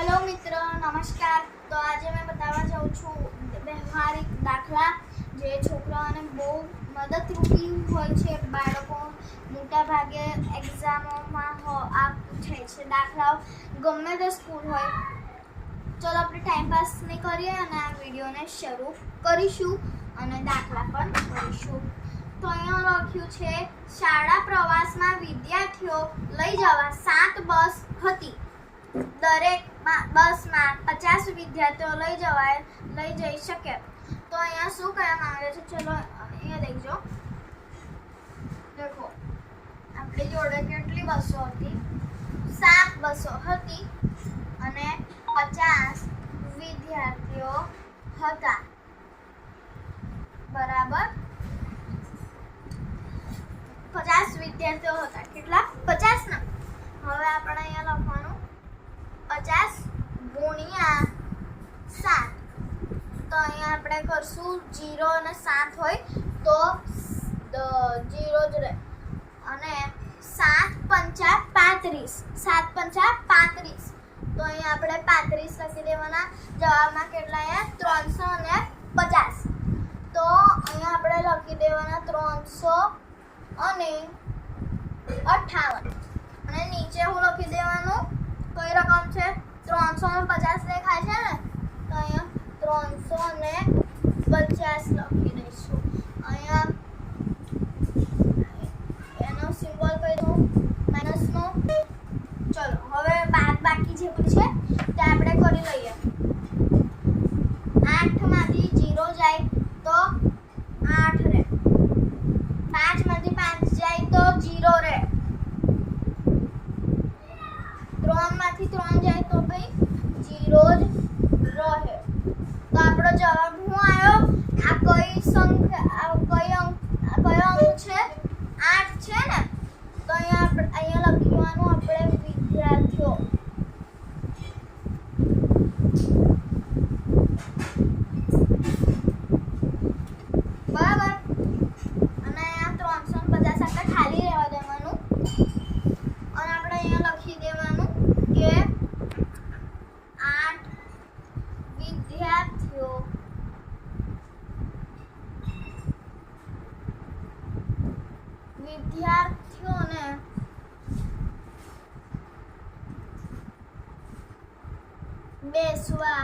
Hello मित्र नमस्कार। तो आज मैं बतावा जाऊँ छूँ व्यवहारिक दाखला जे छोकराओने बहु मददरूपी होय छे। बाळको मोटा भागे एक्जामोमां आ पूछाय छे दाखलाओ गमे ते स्कूल होय। चलो આપણે ટાઈમ પાસ નહીં કરીએ અને આ વિડિયોને શરૂ કરીશું અને દાખલા પણ કરીશું। તો અહીંયા લખ્યું છે શાળા પ્રવાસમાં વિદ્યાર્થીઓ લઈ જવા 7 બસ હતી। દરેક બસમાં 50 વિદ્યાર્થીઓ લઈ જઈ શકે। તો અહીંયા શું કહેવા માંગે છે ચલો અહીંયા દેખજો। देखो આપણી જોડે કેટલી બસો હતી 7 બસો હતી અને 50 વિદ્યાર્થીઓ હતા બરાબર। 50 વિદ્યાર્થીઓ હતા કેટલા 50 ના। હવે આપણે અહીંયા લખવાનું 50 ગુણ્યા 7। તો અહીંયા આપણે કરશું 0 અને 7 હોય તો 0 જ રહે અને 7 પંચા 35 7 પંચા 35। તો અહીંયા આપણે 35 લખી દેવાના। જવાબમાં કેટલા આવ્યા 350। તો અહીંયા આપણે લખી દેવાના 358 અને નીચે હું લખી દેવાનું કઈ રકમ છે 350 દેખાય છે ને તો અહીંયા 350 લખી દઈશું। અહીંયા એનો સિમ્બોલ કઈ દઉં માઈનસનો। ચલો હવે બાકી જે પણ છે તે આપણે કરી લઈએ। 8 માંથી 0 જાય તો 8 રહે, 5 માંથી 5 જાય તો 0 રહે, 3 માંથી 3 જાય તો ભાઈ 0 જ રહે। તો આપણો જવાબ શું આવ્યો આ કઈ સંખ્યા કયો અંક છે 8 છે ને। તો અહીંયા લખવાનું આપણે વિદ્યાર્થીઓ બરાબર અને અહીંયા 350 આપણે ખાલી રહેવા દેવાનું અને આપણે અહીંયા લખી દેવાનું કે 8 વિદ્યાર્થીઓને બેસવા